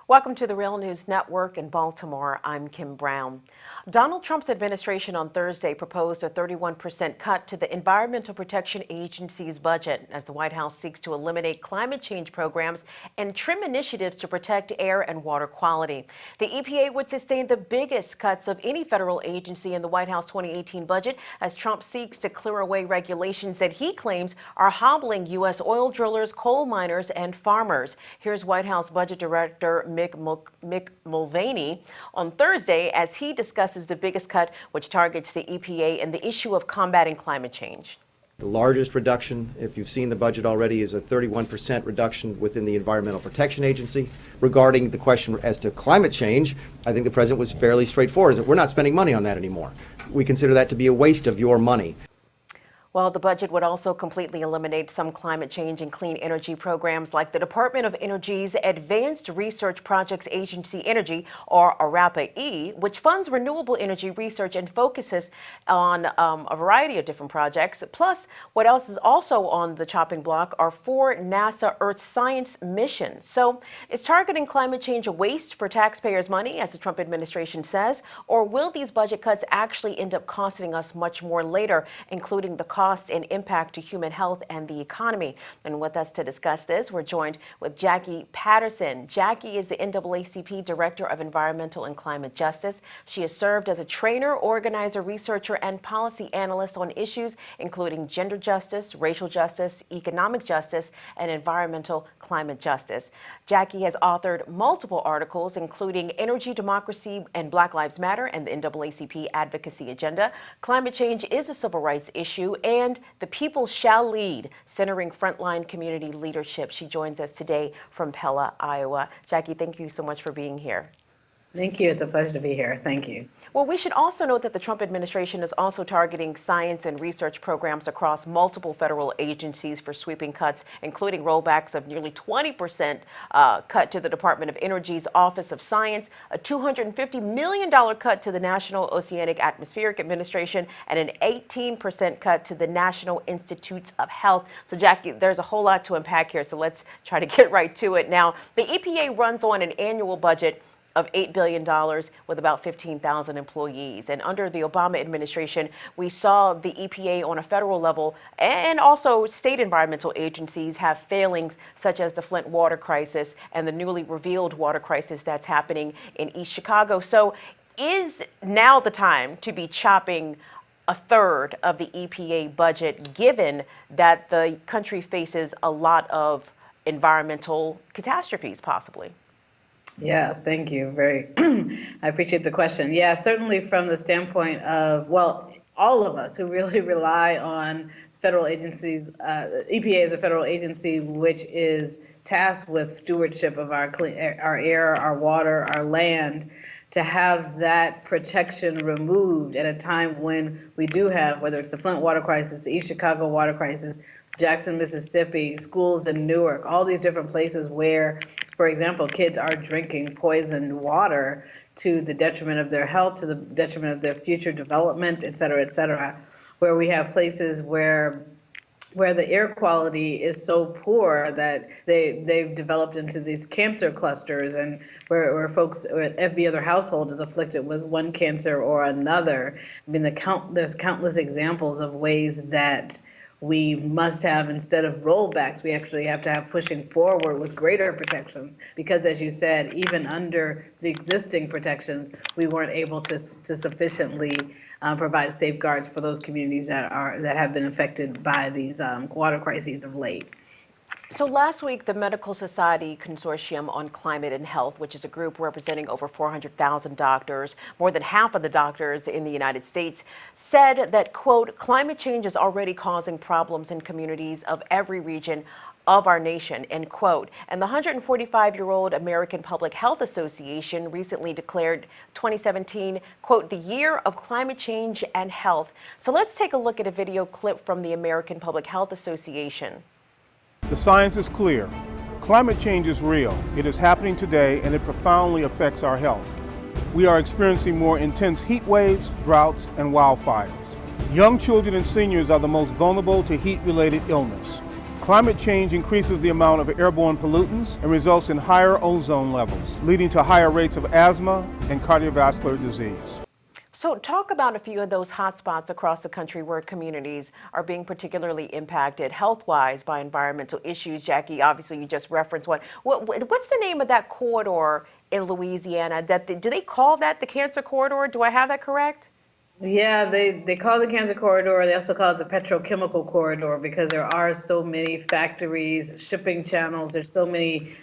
Welcome to the Real News Network in Baltimore. I'm Kim Brown. Donald Trump's administration on Thursday proposed a 31% cut to the Environmental Protection Agency's budget as the White House seeks to eliminate climate change programs and trim initiatives to protect air and water quality. The EPA would sustain the biggest cuts of any federal agency in the White House 2018 budget as Trump seeks to clear away regulations that he claims are hobbling U.S. oil drillers, coal miners, and farmers. Here's White House Budget Director Mick Mulvaney on Thursday as he discusses the biggest cut, which targets the EPA and the issue of combating climate change. The largest reduction, if you've seen the budget already, is a 31% reduction within the Environmental Protection Agency. Regarding the question as to climate change, I think the president was fairly straightforward, is that we're not spending money on that anymore. We consider that to be a waste of your money. Well, the budget would also completely eliminate some climate change and clean energy programs like the Department of Energy's Advanced Research Projects Agency Energy, or ARAPA-E, which funds renewable energy research and focuses on a variety of different projects. Plus, what else is also on the chopping block are 4 NASA Earth science missions. So is targeting climate change a waste for taxpayers' money, as the Trump administration says, or will these budget cuts actually end up costing us much more later, including the cost and impact to human health and the economy? And with us to discuss this, we're joined with Jacqui Patteron. Jacqui is the NAACP Director of Environmental and Climate Justice. She has served as a trainer, organizer, researcher, and policy analyst on issues including gender justice, racial justice, economic justice, and environmental climate justice. Jacqui has authored multiple articles, including Energy, Democracy, and Black Lives Matter and the NAACP Advocacy Agenda, Climate Change is a Civil Rights Issue, and The People Shall Lead, centering frontline community leadership. She joins us today from Pella, Iowa. Jacqui, thank you so much for being here. Thank you. It's a pleasure to be here. Thank you. Well, we should also note that the Trump administration is also targeting science and research programs across multiple federal agencies for sweeping cuts, including rollbacks of nearly 20% cut to the Department of Energy's Office of Science, a $250 million cut to the National Oceanic Atmospheric Administration, and an 18% cut to the National Institutes of Health. So, Jacqui, there's a whole lot to unpack here, so let's try to get right to it. Now, the EPA runs on an annual budget of $8 billion with about 15,000 employees. And under the Obama administration, we saw the EPA on a federal level and also state environmental agencies have failings such as the Flint water crisis and the newly revealed water crisis that's happening in East Chicago. So is now the time to be chopping a third of the EPA budget, given that the country faces a lot of environmental catastrophes possibly? Yeah, thank you. I appreciate the question. Yeah, certainly from the standpoint of, well, all of us who really rely on federal agencies, EPA is a federal agency which is tasked with stewardship of our air, our water, our land, to have that protection removed at a time when we do have, whether it's the Flint water crisis, the East Chicago water crisis, Jackson, Mississippi, schools in Newark, all these different places where, for example, kids are drinking poisoned water to the detriment of their health, to the detriment of their future development, et cetera, where we have places where the air quality is so poor that they've developed into these cancer clusters, and where folks, every other household is afflicted with one cancer or another. I mean, there's countless examples of ways that we must have, instead of rollbacks, we actually have to have pushing forward with greater protections, because as you said, even under the existing protections, we weren't able to sufficiently provide safeguards for those communities that have been affected by these water crises of late. So last week, the Medical Society Consortium on Climate and Health, which is a group representing over 400,000 doctors, more than half of the doctors in the United States, said that, quote, climate change is already causing problems in communities of every region of our nation, end quote. And the 145-year-old American Public Health Association recently declared 2017, quote, the year of climate change and health. So let's take a look at a video clip from the American Public Health Association. The science is clear. Climate change is real. It is happening today, and it profoundly affects our health. We are experiencing more intense heat waves, droughts, and wildfires. Young children and seniors are the most vulnerable to heat-related illness. Climate change increases the amount of airborne pollutants and results in higher ozone levels, leading to higher rates of asthma and cardiovascular disease. So talk about a few of those hotspots across the country where communities are being particularly impacted health-wise by environmental issues. Jacqui, obviously you just referenced one. What's the name of that corridor in Louisiana? Do they call that the Cancer Corridor? Do I have that correct? Yeah, they call it the Cancer Corridor. They also call it the petrochemical corridor because there are so many factories, shipping channels. There's so many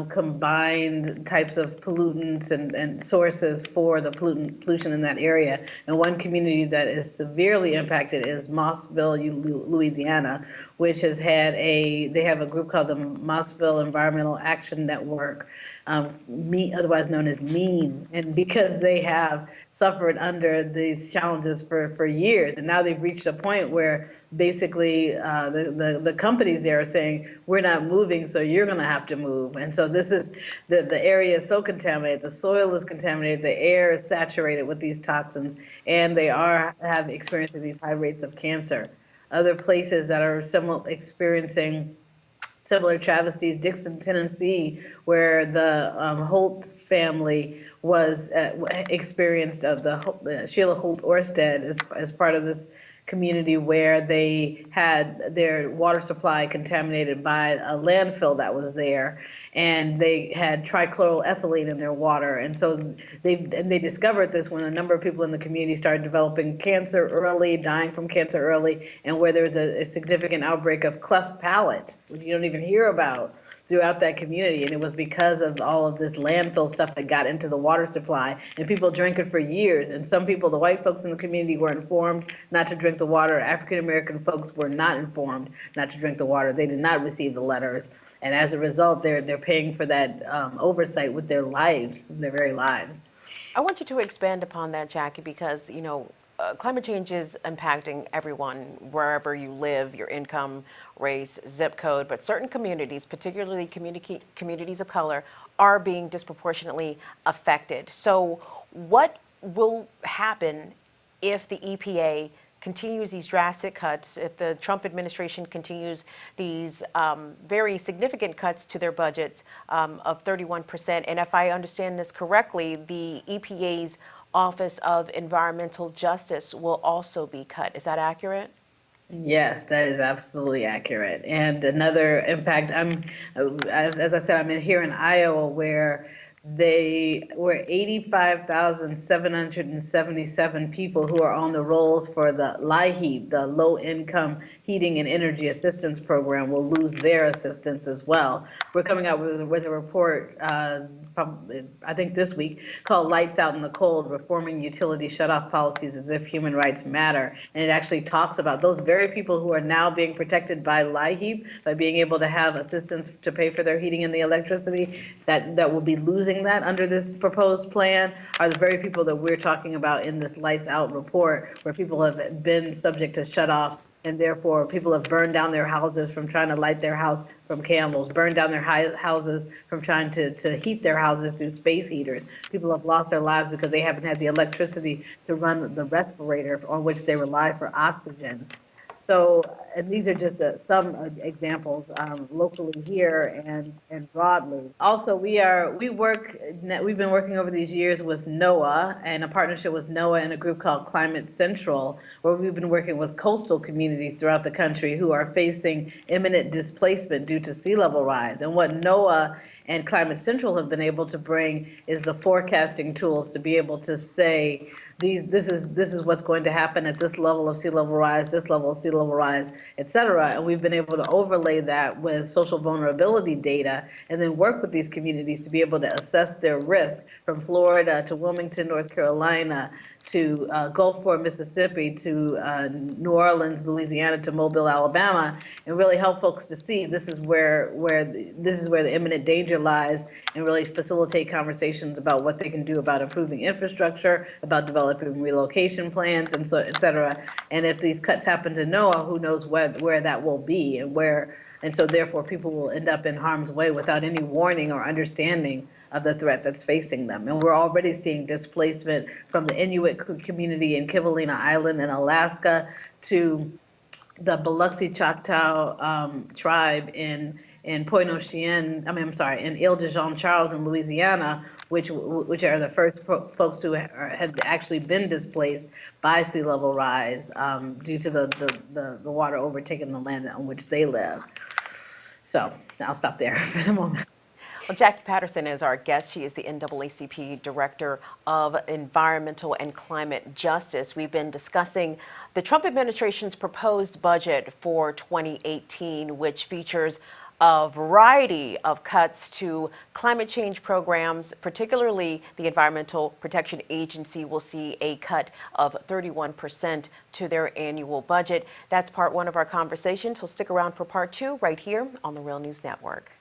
combined types of pollutants and sources for the pollution in that area. And one community that is severely impacted is Mossville, Louisiana, which has had they have a group called the Mossville Environmental Action Network, otherwise known as MEAN, and because they have suffered under these challenges for years. And now they've reached a point where basically the companies there are saying, we're not moving, so you're gonna have to move. And so this is, the area is so contaminated, the soil is contaminated, the air is saturated with these toxins, and they have experiencing these high rates of cancer. Other places that are experiencing similar travesties, Dixon, Tennessee, where the Holt family was experienced of the Sheila Holt Orsted as part of this community where they had their water supply contaminated by a landfill that was there, and they had trichloroethylene in their water. And so they discovered this when a number of people in the community started developing cancer early, dying from cancer early, and where there was a significant outbreak of cleft palate, which you don't even hear about throughout that community. And it was because of all of this landfill stuff that got into the water supply, and people drank it for years. And some people, the white folks in the community, were informed not to drink the water. African American folks were not informed not to drink the water. They did not receive the letters. And as a result, they're paying for that oversight with their lives, their very lives. I want you to expand upon that, Jacqui, because, climate change is impacting everyone wherever you live, your income, race, zip code, but certain communities, particularly communities of color, are being disproportionately affected. So what will happen if the EPA continues these drastic cuts, if the Trump administration continues these very significant cuts to their budget of 31%? And if I understand this correctly, the EPA's Office of Environmental Justice will also be cut. Is that accurate? Yes, that is absolutely accurate. And another impact, as I said, I'm here in Iowa where they were 85,777 people who are on the rolls for the LIHEAP, the Low Income Heating and Energy Assistance Program, will lose their assistance as well. We're coming out with a report, I think this week, called Lights Out in the Cold, Reforming Utility Shutoff Policies as if Human Rights Matter. And it actually talks about those very people who are now being protected by LIHEAP, by being able to have assistance to pay for their heating and the electricity, that will be losing that under this proposed plan, are the very people that we're talking about in this Lights Out report, where people have been subject to shutoffs, and therefore people have burned down their houses from trying to light their house from candles, burned down their houses from trying to heat their houses through space heaters. People have lost their lives because they haven't had the electricity to run the respirator on which they rely for oxygen. So, and these are just some examples locally here and broadly. Also, we've been working over these years with NOAA and a partnership with NOAA and a group called Climate Central, where we've been working with coastal communities throughout the country who are facing imminent displacement due to sea level rise. And what NOAA and Climate Central have been able to bring is the forecasting tools to be able to say, this is what's going to happen at this level of sea level rise, this level of sea level rise, et cetera. And we've been able to overlay that with social vulnerability data and then work with these communities to be able to assess their risk from Florida to Wilmington, North Carolina, to Gulfport, Mississippi, to New Orleans, Louisiana, to Mobile, Alabama, and really help folks to see this is where the imminent danger lies, and really facilitate conversations about what they can do about improving infrastructure, about developing relocation plans, and so et cetera. And if these cuts happen to NOAA, who knows where that will be and so therefore people will end up in harm's way without any warning or understanding of the threat that's facing them. And we're already seeing displacement from the Inuit community in Kivalina Island in Alaska to the Biloxi Choctaw tribe in Pointe-Nochien, I'm sorry, in Ile de Jean Charles in Louisiana, which are the first folks who had actually been displaced by sea level rise due to the water overtaking the land on which they live. So I'll stop there for the moment. Well, Jacqui Patterson is our guest. She is the NAACP Director of Environmental and Climate Justice. We've been discussing the Trump administration's proposed budget for 2018, which features a variety of cuts to climate change programs, particularly the Environmental Protection Agency will see a cut of 31% to their annual budget. That's part one of our conversation, so stick around for part two right here on the Real News Network.